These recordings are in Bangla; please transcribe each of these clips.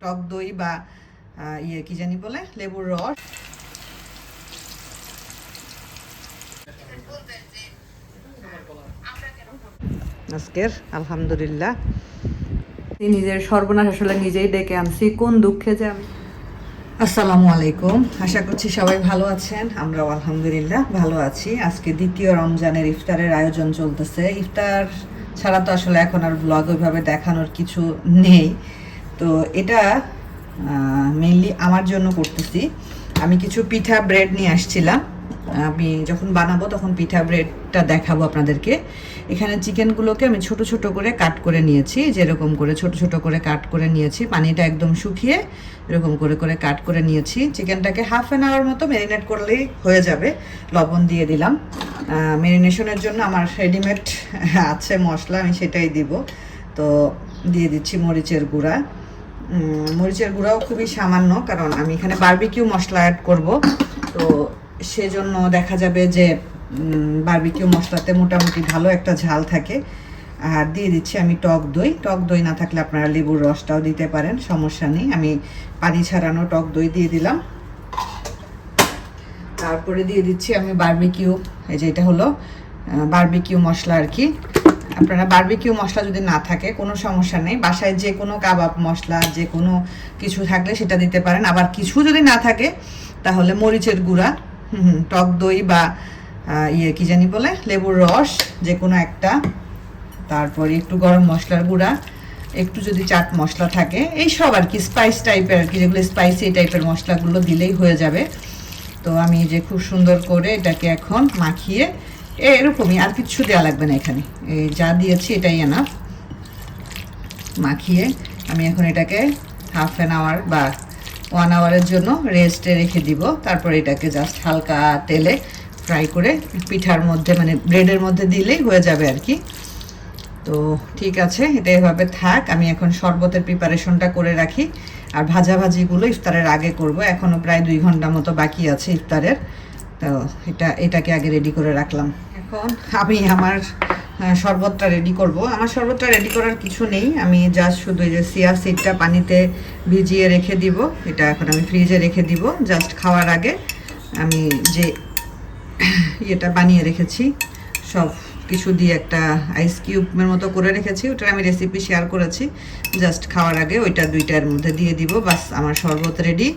টক দই বা কি জানি বলে লেবুর রস। আজকের আলহামদুলিল্লাহ নিজের সর্বনাশ আসলে নিজেই ডেকে আনছি, কোন দুঃখে যে আমি। আসসালামু আলাইকুম, আশা করছি সবাই ভালো আছেন। আমরাও আলহামদুলিল্লাহ ভালো আছি। আজকে দ্বিতীয় রমজানের ইফতারের আয়োজন চলতেছে। ইফতার ছাড়া তো আসলে এখন আর ব্লগ ওইভাবে দেখানোর কিছু নেই, তো এটা মেইনলি আমার জন্য করতেছি। আমি কিছু পিঠা ব্রেড নিয়ে আসছিলাম, আমি যখন বানাবো তখন পিঠা ব্রেডটা দেখাবো আপনাদেরকে। এখানে চিকেনগুলোকে আমি ছোট ছোট করে কাট করে নিয়েছি, যেরকম করে ছোট ছোট করে কাট করে নিয়েছি, পানিটা একদম শুকিয়ে এরকম করে করে কাট করে নিয়েছি। চিকেনটাকে হাফ অ্যান আওয়ার মতো ম্যারিনেট করলেই হয়ে যাবে। লবণ দিয়ে দিলাম। ম্যারিনেশনের জন্য আমার রেডিমেড আছে মশলা, আমি সেটাই দিব। তো দিয়ে দিচ্ছি মরিচের গুঁড়া। মরিচের গুঁড়াও খুবই সামান্য, কারণ আমি এখানে বারবিকিউ মশলা অ্যাড করব, তো সেজন্য দেখা যাবে যে বারবিকিউ মশলাতে মোটামুটি ভালো একটা ঝাল থাকে। আর দিয়ে দিচ্ছি আমি টক দই। টক দই না থাকলে আপনারা লেবুর রসটাও দিতে পারেন, সমস্যা নেই। আমি পানি ছাড়ানো টক দই দিয়ে দিলাম। তারপরে দিয়ে দিচ্ছি আমি বারবিকিউ, এই যে এটা হলো বারবিকিউ মশলা আর কি। আপনারা বারবিকিউ মশলা যদি না থাকে কোনো সমস্যা নেই, বাসায় যে কোনো কাবাব মশলা যে কোনো কিছু থাকলে সেটা দিতে পারেন। আবার কিছু যদি না থাকে তাহলে মরিচের গুঁড়া, টক দই বা কি জানি বলে লেবুর রস, যে কোনো একটা। তারপরে একটু গরম মশলার গুঁড়া, একটু যদি চাট মশলা থাকে, এই সব আর কি স্পাইস টাইপের আর কি, যেগুলো স্পাইসি টাইপের মশলাগুলো দিলেই হয়ে যাবে। তো আমি যে খুব সুন্দর করে এটাকে এখন মাখিয়ে, এরকমই, আর কিছু দেওয়া লাগবে না এখানে, এই যা দিয়েছি এটাই এনাফ। মাখিয়ে আমি এখন এটাকে হাফ অ্যান আওয়ার বা 1 আওয়ারের জন্য রেস্টে রেখে দিব। তারপর এটাকে জাস্ট হালকা তেলে ফ্রাই করে পিঠার মধ্যে মানে ব্রেডের মধ্যে দিলেই হয়ে যাবে আর কি। তো ঠিক আছে, এটা এভাবে থাক। আমি এখন শরবতের প্রিপারেশনটা করে রাখি, আর ভাজাভাজিগুলো ইফতারের আগে করব। এখনও প্রায় 2 ঘন্টা মতো বাকি আছে ইফতারের, তো এটাকে আগে রেডি করে রাখলাম। এখন আমি আমার শরবতটা রেডি করব। আমার শরবতটা রেডি করার কিছু নেই, আমি জাস্ট শুধু এই যে চিয়া সিডটা পানিতে ভিজিয়ে রেখে দিব, এটা এখন আমি ফ্রিজে রেখে দিব। জাস্ট খাওয়ার আগে আমি যে এটা বানিয়ে রেখেছি সব কিছু দিয়ে একটা আইস কিউবের মতো করে রেখেছি, ওটার আমি রেসিপি শেয়ার করেছি। জাস্ট খাওয়ার আগে ওইটা 2টার মধ্যে দিয়ে দিব, বাস আমার শরবত রেডি।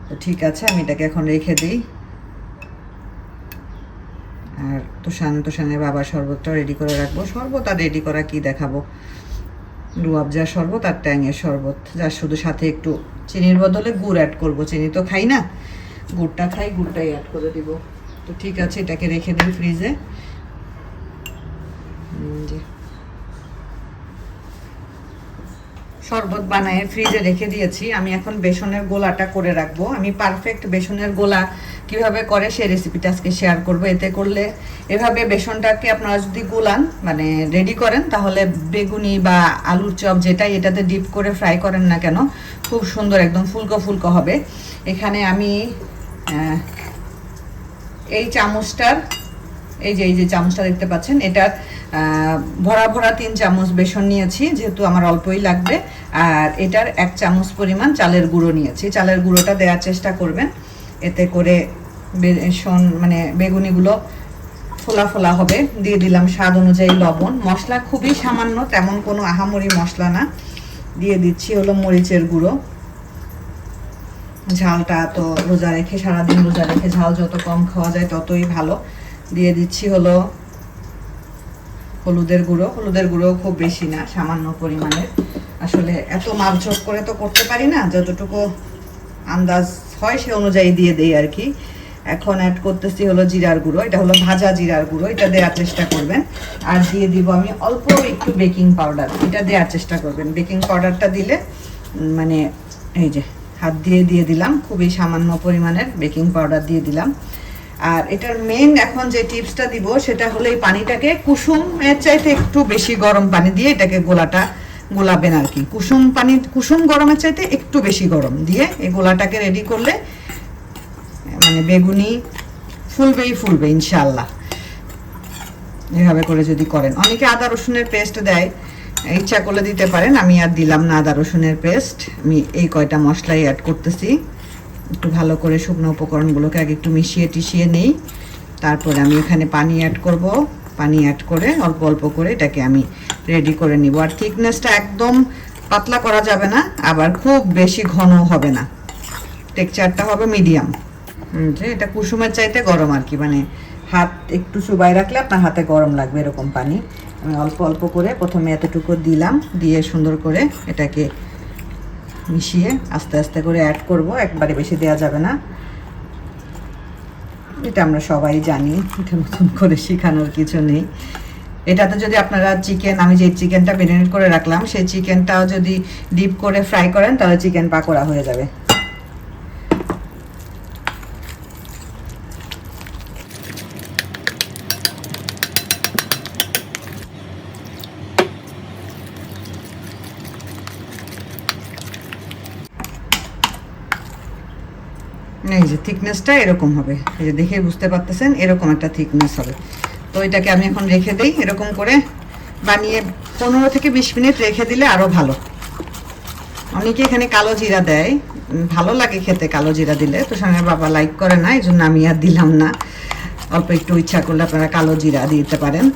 তো ঠিক আছে, আমি এটাকে এখন রেখে দিই। আর তোষানের বাবার শরবতটা রেডি করে রাখবো। শরবত আর রেডি করা কি দেখাবো, রুয়াবজার শরবত আর ট্যাংয়ের শরবত, যার শুধু সাথে একটু চিনির বদলে গুড় অ্যাড করব। চিনি তো খাই না, গুড়টা খাই, গুড়টাই অ্যাড করে দিব। তো ঠিক আছে, এটাকে রেখে দিই ফ্রিজে। শরবত বানায় ফ্রিজে রেখে দিয়েছি। আমি এখন বেসনের গোলাটা করে রাখবো। আমি পারফেক্ট বেসনের গোলা কিভাবে করে সেই রেসিপিটা আজকে শেয়ার করব। এতে করলে এভাবে বেসনটাকে আপনারা যদি গোলান মানে রেডি করেন, তাহলে বেগুনি বা আলুর চপ যেটাই এটাতে ডিপ করে ফ্রাই করেন না কেন, খুব সুন্দর একদম ফুলকো ফুলকো হবে। এখানে আমি এই চামচটার, এই যে চামচটা দেখতে পাচ্ছেন, এটার ভরা ভরা 3 চামচ বেসন নিয়েছি, যেহেতু আমার অল্পই লাগবে। আর এটার 1 চামচ পরিমাণ চালের গুঁড়ো নিয়েছি। চালের গুঁড়োটা দেওয়ার চেষ্টা করবেন, এতে করে বেসন মানে বেগুনিগুলো ফোলা ফোলা হবে। দিয়ে দিলাম স্বাদ অনুযায়ী লবণ। মশলা খুবই সামান্য, তেমন কোনো আহামরি মশলা না। দিয়ে দিচ্ছি হলো মরিচের গুঁড়ো। ঝালটা তো রোজা রেখে, সারাদিন রোজা রেখে ঝাল যত কম খাওয়া যায় ততই ভালো। দিয়ে দিচ্ছি হলো হলুদের গুঁড়ো। হলুদের গুঁড়ো খুব বেশি না, সামান্য পরিমাণের। আসলে এত মাপঝোপ করে তো করতে পারি না, যতটুকু আন্দাজ হয় সে অনুযায়ী দিয়ে দেই আর কি। এখন অ্যাড করতেছি হলো জিরার গুঁড়ো। এটা হলো ভাজা জিরার গুঁড়ো, এটা দেওয়ার চেষ্টা করবেন। আর দিয়ে দিব আমি অল্প একটু বেকিং পাউডার, এটা দেওয়ার চেষ্টা করবেন। বেকিং পাউডারটা দিলে মানে এই যে হাত দিয়ে দিলাম, খুবই সামান্য পরিমাণের বেকিং পাউডার দিয়ে দিলাম। আর এটার মেন এখন যে টিপসটা দিব সেটা হলো এই পানিটাকে কুসুমের চাইতে একটু বেশি গরম পানি দিয়ে এটাকে গোলাবেন আর কি। কুসুম গরমের চাইতে একটু বেশি গরম দিয়ে এই গোলাটাকে রেডি করলে মানে বেগুনি ফুলবে ইনশাআল্লাহ। এভাবে করে যদি করেন, অনেকে আদা রসুনের পেস্ট দেয়, ইচ্ছা করলে দিতে পারেন, আমি আর দিলাম না আদা রসুনের পেস্ট। আমি এই কয়টা মশলাই অ্যাড করতেছি। একটু ভালো করে শুকনো উপকরণগুলোকে আগে একটু মিশিয়ে টিশিয়ে নেই, তারপরে আমি এখানে পানি অ্যাড করব। পানি অ্যাড করে অল্প অল্প করে এটাকে আমি রেডি করে নিব। আর থিকনেসটা একদম পাতলা করা যাবে না, আবার খুব বেশি ঘন হবে না, টেক্সচারটা হবে মিডিয়াম। যে এটা কুসুমের চাইতে গরম আর কি, মানে হাত একটু চুবাই রাখলে আপনার হাতে গরম লাগবে এরকম পানি। আমি অল্প অল্প করে প্রথমে এতটুকু দিলাম, দিয়ে সুন্দর করে এটাকে মিশিয়ে আস্তে আস্তে করে অ্যাড করব, একবারে বেশি দেওয়া যাবে না। এটা আমরা সবাই জানি, এটা নতুন করে শেখানোর কিছু নেই। এটাতে যদি আপনারা চিকেন, আমি যে চিকেনটা ম্যারিনেট করে রাখলাম সেই চিকেনটাও যদি ডিপ করে ফ্রাই করেন তাহলে চিকেন পাকোড়া হয়ে যাবে। এই যে থিকনেসটা এরকম হবে, এই যে দেখে বুঝতে পারতেছেন এরকম একটা থিকনেস হবে। তো এটাকে আমি এখন রেখে দেই, এরকম করে বানিয়ে 15 থেকে 20 মিনিট রেখে দিলে আরও ভালো। অনেকে এখানে কালো জিরা দেয়, ভালো লাগে খেতে কালো জিরা দিলে, তো সঙ্গে বাবা লাইক করে না, এই জন্য আমি আর দিলাম না। অল্প একটু ইচ্ছা করলে আপনারা কালো জিরা দিতে পারেন।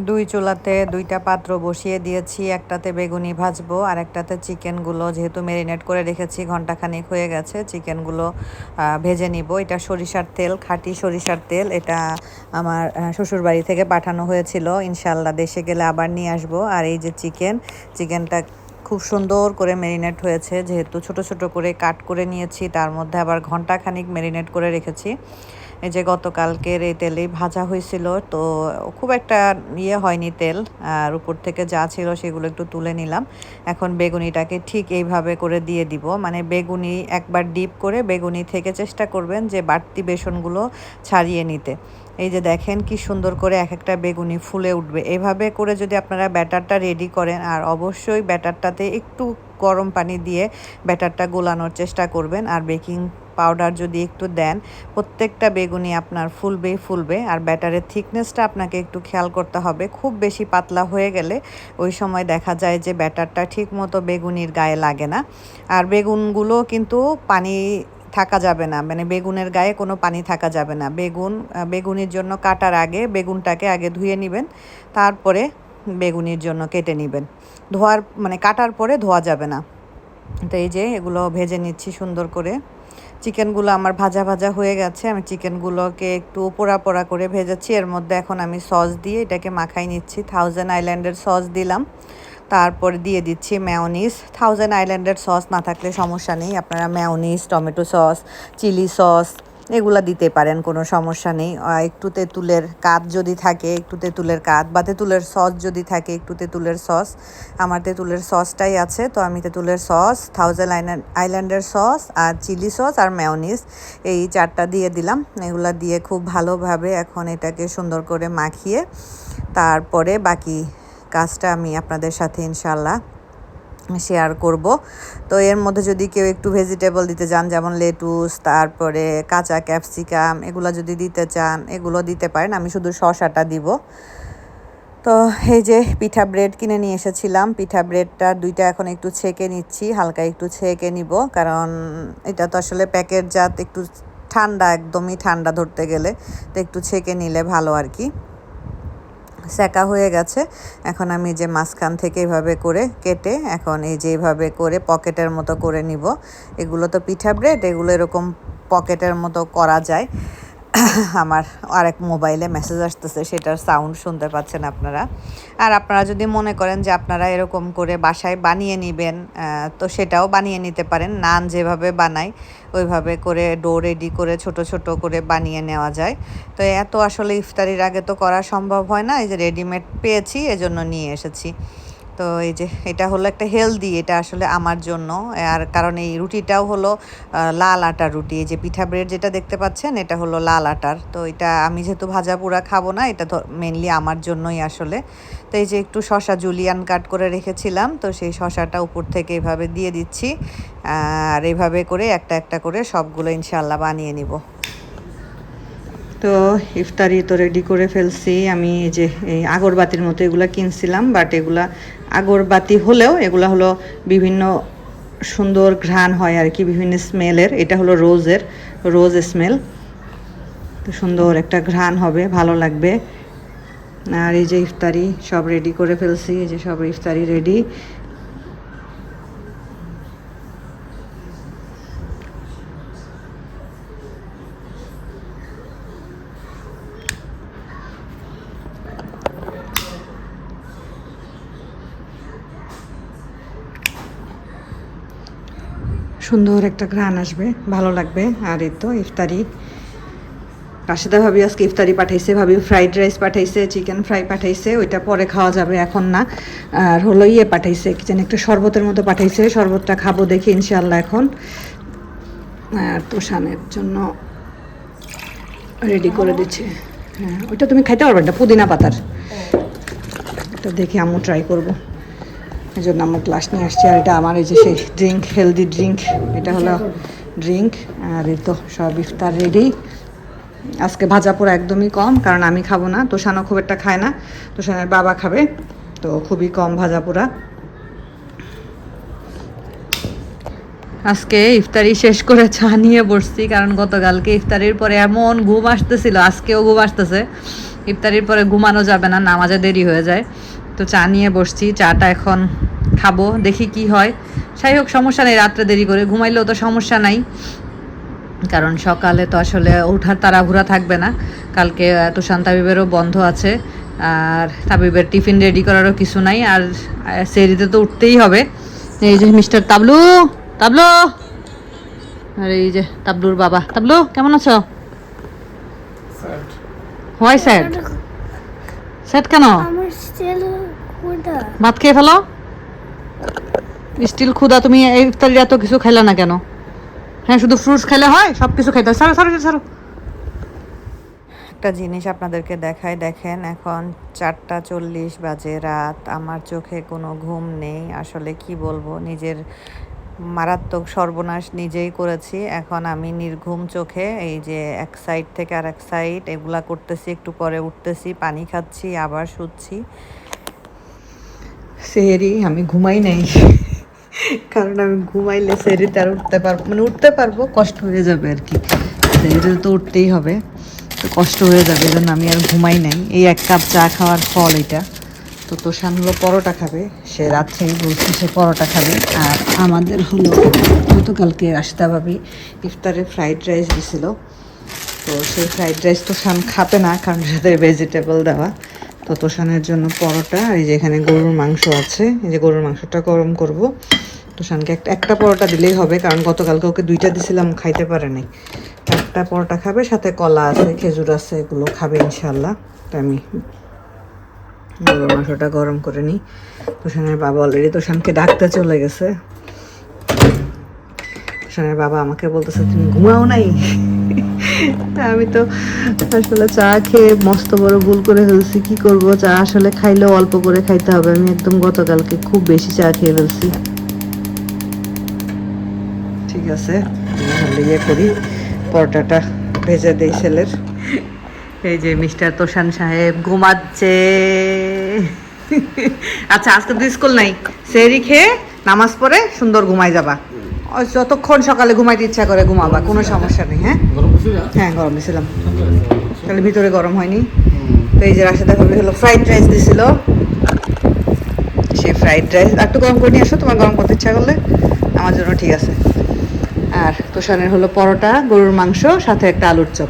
দুই চুলাতে দুইটা পাত্র বসিয়ে দিয়েছি, একটাতে বেগুনি ভাজবো আর একটাতে চিকেনগুলো, যেহেতু ম্যারিনেট করে রেখেছি ঘন্টাখানেক হয়ে গেছে, চিকেনগুলো ভেজে নিব। এটা সরিষার তেল, খাঁটি সরিষার তেল। এটা আমার শ্বশুরবাড়ি থেকে পাঠানো হয়েছিল, ইনশাল্লাহ দেশে গেলে আবার নিয়ে আসবো। আর এই যে চিকেনটা খুব সুন্দর করে ম্যারিনেট হয়েছে, যেহেতু ছোট ছোট করে কাট করে নিয়েছি, তার মধ্যে আবার ঘন্টাখানিক ম্যারিনেট করে রেখেছি। এই যে গতকালকের এই তেলেই ভাজা হয়েছিল, তো খুব একটা হয়নি তেল, আর উপর থেকে যা ছিল সেগুলো একটু তুলে নিলাম। এখন বেগুনিটাকে ঠিক এইভাবে করে দিয়ে দিব, মানে বেগুনি একবার ডিপ করে বেগুনি থেকে চেষ্টা করবেন যে বাড়তি বেসনগুলো ছাড়িয়ে নিতে। এই যে দেখেন কি সুন্দর করে এক একটা বেগুনি ফুলে উঠবে। এভাবে করে যদি আপনারা ব্যাটারটা রেডি করেন, আর অবশ্যই ব্যাটারটাতে একটু গরম পানি দিয়ে ব্যাটারটা গোলানোর চেষ্টা করবেন, আর বেকিং পাউডার যদি একটু দেন, প্রত্যেকটা বেগুনি আপনার ফুলবে। আর ব্যাটারের থিকনেসটা আপনাকে একটু খেয়াল করতে হবে, খুব বেশি পাতলা হয়ে গেলে ওই সময় দেখা যায় যে ব্যাটারটা ঠিক মতো বেগুনির গায়ে লাগে না। আর বেগুনগুলো কিন্তু পানি থাকা যাবে না, মানে বেগুনের গায়ে কোনো পানি থাকা যাবে না। বেগুনির জন্য কাটার আগে বেগুনটাকে আগে ধুয়ে নেবেন, তারপরে বেগুনির জন্য কেটে নেবেন। কাটার পরে ধোয়া যাবে না। তো এই যে এগুলো ভেজে নিচ্ছি সুন্দর করে। চিকেনগুলো আমার ভাজা হয়ে গেছে, আমি চিকেনগুলোকে একটু পোড়া করে ভেজেছি। এর মধ্যে এখন আমি সস দিয়ে এটাকে মাখাই নিচ্ছি। থাউজেন্ড আইল্যান্ডের সস দিলাম, তারপরে দিয়ে দিচ্ছি মেয়োনিজ। থাউজেন্ড আইল্যান্ডের সস না থাকলে সমস্যা নেই, আপনারা mayonnaise, tomato sauce, chilli sauce এগুলো দিতে পারেন, কোনো সমস্যা নেই। একটু তেঁতুলের কাত যদি থাকে, একটু তেঁতুলের কাত, বা তেঁতুলের সস যদি থাকে, একটু তেঁতুলের সস। আমার তেঁতুলের সসটাই আছে, তো আমি তেঁতুলের সস, থাউজেন্ড আইল্যান্ডের সস আর চিলি সস আর মেয়োনিজ এই 4টা দিয়ে দিলাম। এগুলো দিয়ে খুব ভালোভাবে এখন এটাকে সুন্দর করে মাখিয়ে তারপরে বাকি কাজটা আমি আপনাদের সাথে ইনশাল্লাহ শেয়ার করব। তো এর মধ্যে যদি কেউ একটু ভেজিটেবল দিতে চান, যেমন লেটুস, তারপরে কাঁচা ক্যাপসিকাম, এগুলো যদি দিতে চান এগুলো দিতে পারেন, আমি শুধু শসাটা দিব। তো এই যে পিঠা ব্রেড কিনে নিয়ে এসেছিলাম, পিঠা ব্রেডটা 2টা এখন একটু ছেঁকে নিচ্ছি, হালকা একটু ছেঁকে নিব, কারণ এটা তো আসলে প্যাকেটজাত, একটু ঠান্ডা, একদমই ঠান্ডা ধরতে গেলে, তো একটু ছেঁকে নিলে ভালো আর কি। সেকা হয়ে গেছে, এখন আমি যে মাঝখান থেকে এভাবে করে কেটে এখন এই যে এইভাবে করে পকেটের মতো করে নিব। এগুলো তো পিঠা ব্রেড, এগুলো এরকম পকেটের মতো করা যায়। আমার আরেক মোবাইলে মেসেজ আসতেছে, সেটার সাউন্ড শুনতে পাচ্ছেন আপনারা। আর আপনারা যদি মনে করেন যে আপনারা এরকম করে বাসায় বানিয়ে নেবেন, তো সেটাও বানিয়ে নিতে পারেন। নান যেভাবে বানাই ওইভাবে করে ডো রেডি করে ছোট ছোট করে বানিয়ে নেওয়া যায়। তো এত আসলে ইফতারির আগে তো করা সম্ভব হয় না, এই যে রেডিমেড পেয়েছি এজন্য নিয়ে এসেছি। তো এই যে এটা হলো একটা হেলদি, এটা আসলে আমার জন্য। আর কারণ এই রুটিটাও হলো লাল আটার রুটি, এই যে পিঠা ব্রেড যেটা দেখতে পাচ্ছেন এটা হলো লাল আটার। তো এটা আমি যেহেতু ভাজা পোড়া খাবো না, এটা তো মেনলি আমার জন্যই আসলে। তো এই যে একটু শসা জুলিয়ান কাট করে রেখেছিলাম, তো সেই শসাটা উপর থেকে এভাবে দিয়ে দিচ্ছি, আর এইভাবে করে একটা একটা করে সবগুলো ইনশাল্লাহ বানিয়ে নিব। তো ইফতারি তো রেডি করে ফেলছি আমি। এই যে এই আগরবাতির মতো এগুলা কিনছিলাম, বাট এগুলা আগরবাতি হলেও এগুলা হলো বিভিন্ন সুন্দর ঘ্রাণ হয় আর কি, বিভিন্ন স্মেলের। এটা হলো রোজ স্মেল, তো সুন্দর একটা ঘ্রাণ হবে, ভালো লাগবে। আর এই যে ইফতারি সব রেডি করে ফেলছি, এই যে সব ইফতারি রেডি। সুন্দর একটা ঘ্রাণ আসবে, ভালো লাগবে। আর এই তো ইফতারি, রাশেদা ভাবি আজকে ইফতারি পাঠাইছে, ভাবি ফ্রাইড রাইস পাঠাইছে, চিকেন ফ্রাই পাঠাইছে, ওইটা পরে খাওয়া যাবে, এখন না। আর হলো ইয়ে পাঠাইছে, কি যেন একটা শরবতের মতো পাঠাইছে, শরবতটা খাবো দেখি ইনশাল্লাহ এখন। আর তোষানের জন্য রেডি করে দিচ্ছে। হ্যাঁ, ওইটা তুমি খাইতে পারবে না, পুদিনা পাতার। এটা দেখি আম্মু ট্রাই করবো, এই জন্য আমার গ্লাস নিয়ে আসছি। আর এটা আমার এই যে সেই ড্রিঙ্ক, হেলদি ড্রিঙ্ক, এটা হলো ড্রিঙ্ক। আর এই তো সব ইফতার রেডি। আজকে ভাজা পোড়া একদমই কম, কারণ আমি খাবো না, তোষানও খুব একটা খায় না, তোষানের বাবা খাবে, তো খুবই কম ভাজা পোড়া। আজকে ইফতারি শেষ করে চা নিয়ে বসছি, কারণ গতকালকে ইফতারির পরে এমন ঘুম আসতেছিল, আজকেও ঘুম আসতেছে। ইফতারির পরে ঘুমানো যাবে না, নামাজে দেরি হয়ে যায়, তো চা নিয়ে বসছি। চাটা এখন খাবো, দেখি কি হয়। যাই হোক, সমস্যা নেই, রাত্রে দেরি করে ঘুমাইলেও তো সমস্যা নাই, কারণ সকালে তো আসলে ওঠার তাড়াহুড়া থাকবে না। কালকে তুষান তাবিবেরও বন্ধ আছে, আর তাবিবের টিফিন রেডি করারও কিছু নাই, আর সেরিতে তো উঠতেই হবে। এই যে মিস্টার তাবলু, তাবলু, আর এই যে তাবলুর বাবা। তাবলু, কেমন আছো? Why sad? স্যাড কেন? ভাত খেয়ে ফেলো। স্টিল ক্ষুধা? তুমি এই ইফতারির এত কিছু খাইলা না কেন? হ্যাঁ, শুধু ফ্রুটস খেলে হয়? সব কিছু খাইতে হয়? সারো সারো সারো। একটা জিনিস আপনাদেরকে দেখাই, দেখেন এখন 4:40 বাজে রাত, আমার চোখে কোনো ঘুম নেই। আসলে কি বলবো, নিজের মারাত্মক সর্বনাশ নিজেই করেছি। এখন আমি নির্ঘুম চোখে এই যে এক সাইড থেকে আর এক সাইড এগুলা করতেছি, একটু পরে উঠতেছি, পানি খাচ্ছি, আবার শুচ্ছি। সেহেরি আমি ঘুমাই নাই, কারণ আমি ঘুমাইলে সেহেরিতে আর উঠতে পারবো, মানে উঠতে পারবো, কষ্ট হয়ে যাবে আর কি। সেহেরিতে তো উঠতেই হবে, তো কষ্ট হয়ে যাবে, এই জন্য আমি আর ঘুমাই নাই। এই 1 কাপ চা খাওয়ার ফল এটা। তো তোষান হলো পরোটা খাবে, সে রাত্রেই বলছে সে পরোটা খাবে। আর আমাদের হলো গতকালকে রাশিদা ভাবি ইফতারে ফ্রাইড রাইস দিছিল, তো সেই ফ্রাইড রাইস তোষান খাবে না, কারণ সাথে ভেজিটেবল দেওয়া। তো তোষানের জন্য পরোটা, এই যে এখানে গরুর মাংস আছে, এই যে গরুর মাংসটা গরম করব। তোষানকে একটা পরোটা দিলেই হবে, কারণ গতকালকে ওকে 2টা দিছিলাম, খাইতে পারে নাই। একটা পরোটা খাবে, সাথে কলা আছে, খেজুর আছে, এগুলো খাবে ইনশাল্লাহ। তো আমি গরুর মাংসটা গরম করে নিই। তোষানের বাবা অলরেডি তোষানকে ডাকতে চলে গেছে। তোষানের বাবা আমাকে বলতেছে তুমি ঘুমাও নাই। আমি তো আসলে চা খেয়ে মস্ত বড় ভুল করে ফেলছি, কি করব, চা আসলে খাইলেও অল্প করে খাইতে হবে। আমি একদম গতকালকে খুব বেশি চা খেয়ে ফেলছি। ঠিক আছে, তাহলে ইয়ে করি, পরোটাটা ভেজে দেই ছেলের। এই যে মিস্টার তোষান সাহেব ঘুমাচ্ছে। আচ্ছা, আজকে তো স্কুল নাই, সেহরি খেয়ে নামাজ পড়ে সুন্দর ঘুমাই যাবা। যতক্ষণ সকালে ঘুমাইতে ইচ্ছা করে ঘুমাবা, কোনো সমস্যা নেই। হ্যাঁ হ্যাঁ, গরম দিয়েছিলাম, তাহলে ভিতরে গরম হয়নি। তো এই যে রাশেদা ভাবি হলো ফ্রাইড রাইস দিছিল, সেই ফ্রাইড রাইস একটু গরম করে নিয়ে আসো, তোমার গরম করতে ইচ্ছা করলে, আমার জন্য ঠিক আছে। আর তোষানের হলো পরোটা, গরুর মাংস, সাথে একটা আলুর চপ।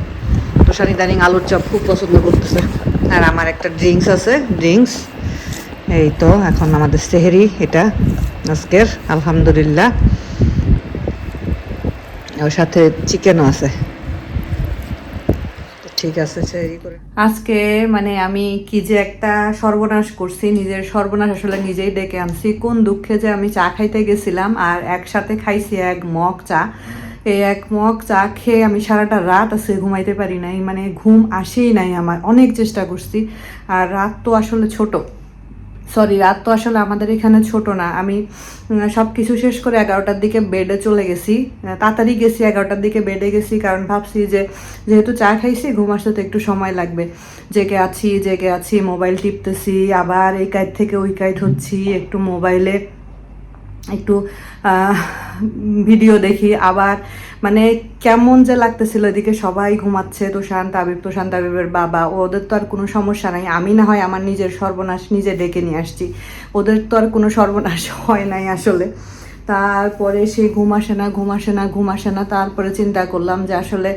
তোষান ইদানিং আলুর চপ খুব পছন্দ করতেছে। আর আমার একটা ড্রিঙ্কস আছে, ড্রিঙ্কস। এই তো এখন আমাদের সেহেরি এটা আজকের, আলহামদুলিল্লাহ। ওর সাথে চিকেনও আছে। ঠিক আছে, সেহেরি করে আজকে মানে আমি কি যে একটা সর্বনাশ করছি, নিজের সর্বনাশ আসলে নিজেই ডেকে আনছি। কোন দুঃখে যে আমি চা খাইতে গেছিলাম, আর একসাথে খাইছি 1 মগ চা। এই 1 মগ চা খেয়ে আমি সারাটা রাত আছে ঘুমাইতে পারি নাই, মানে ঘুম আসেই নাই আমার, অনেক চেষ্টা করছি। আর রাত তো আসলে ছোট, সরি, রাত তো আসলে আমাদের এখানে ছোট না। আমি সব কিছু শেষ করে 11টার দিকে বেডে চলে গেছি। তাড়াতাড়ি গেছি, 11টার দিকে বেডে গেছি, কারণ ভাবছি যে যেহেতু চা খাইছি, ঘুম আসতে তো একটু সময় লাগবে। জেগে আছি, মোবাইল টিপতেছি, আবার এই কাইট থেকে ওই কাইট হচ্ছি, একটু মোবাইলে একটু ভিডিও দেখি, আবার মানে কেমন যে লাগতেছিল। এদিকে সবাই ঘুমাচ্ছে, তোষান তাবিবের বাবা, ওদের তো আর কোনো সমস্যা নাই। আমি না হয় আমার নিজের সর্বনাশ নিজে ডেকে নিয়ে আসছি, ওদের তো আর কোনো সর্বনাশ হয় নাই আসলে। তারপরে সেই ঘুম আসে না। তারপরে চিন্তা করলাম যে আসলে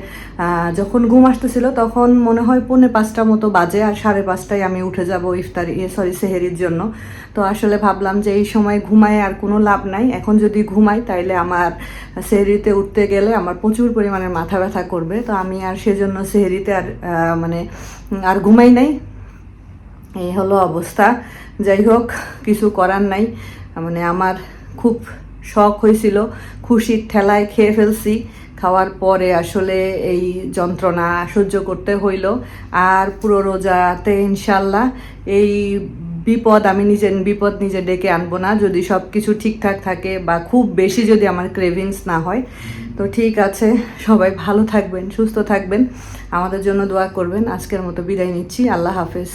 যখন ঘুম আসতেছিল তখন মনে হয় 4:45 মতো বাজে, আর 5:30টায় আমি উঠে যাব সেহেরির জন্য। তো আসলে ভাবলাম যে এই সময় ঘুমায় আর কোনো লাভ নাই, এখন যদি ঘুমাই তাইলে আমার সেহেরিতে উঠতে গেলে আমার প্রচুর পরিমাণে মাথা ব্যথা করবে। তো আমি আর সেজন্য সেহেরিতে আর ঘুমাই নাই। এই হলো অবস্থা। যাই হোক, কিছু করার নাই। মানে আমার খুব শখ হয়েছিল, খুশির ঠেলায় খেয়ে ফেলছি। খাওয়ার পরে আসলে এই যন্ত্রণা সহ্য করতে হইল। আর পুরো রোজাতে ইনশাল্লাহ এই বিপদ নিজে ডেকে আনবো না, যদি সব কিছু ঠিকঠাক থাকে বা খুব বেশি যদি আমার ক্রেভিংস না হয়। তো ঠিক আছে, সবাই ভালো থাকবেন, সুস্থ থাকবেন, আমাদের জন্য দোয়া করবেন। আজকের মতো বিদায় নিচ্ছি, আল্লাহ হাফেজ।